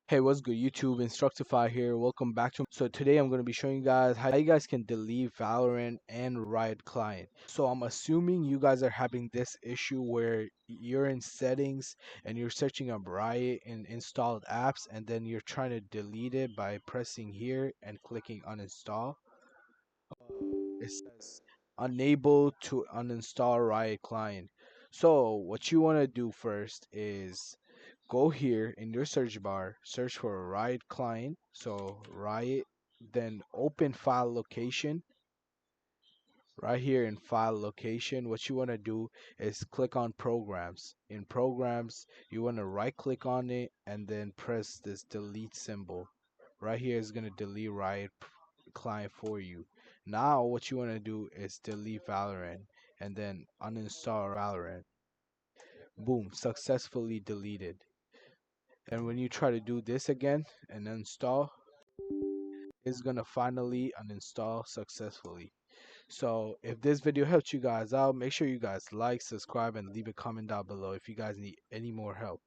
Hey, what's good YouTube? Instructify here. Welcome back to So today I'm going to be showing you guys how you guys can delete Valorant and Riot Client. So I'm assuming you guys are having this issue where you're in settings and you're searching up Riot and installed apps and then you're trying to delete it by pressing here and clicking uninstall. It says unable to uninstall Riot Client. So what you want to do first is go here in your search bar, search for Riot Client. So Riot, then open file location. Right here in file location, what you want to do is click on programs. In programs, you want to right click on it and then press this delete symbol. Right here is going to delete Riot Client for you. Now what you want to do is delete Valorant and then uninstall Valorant. Boom, successfully deleted. And when you try to do this again and install, it's gonna finally uninstall successfully. So if this video helped you guys out, make sure you guys like, subscribe, and leave a comment down below if you guys need any more help.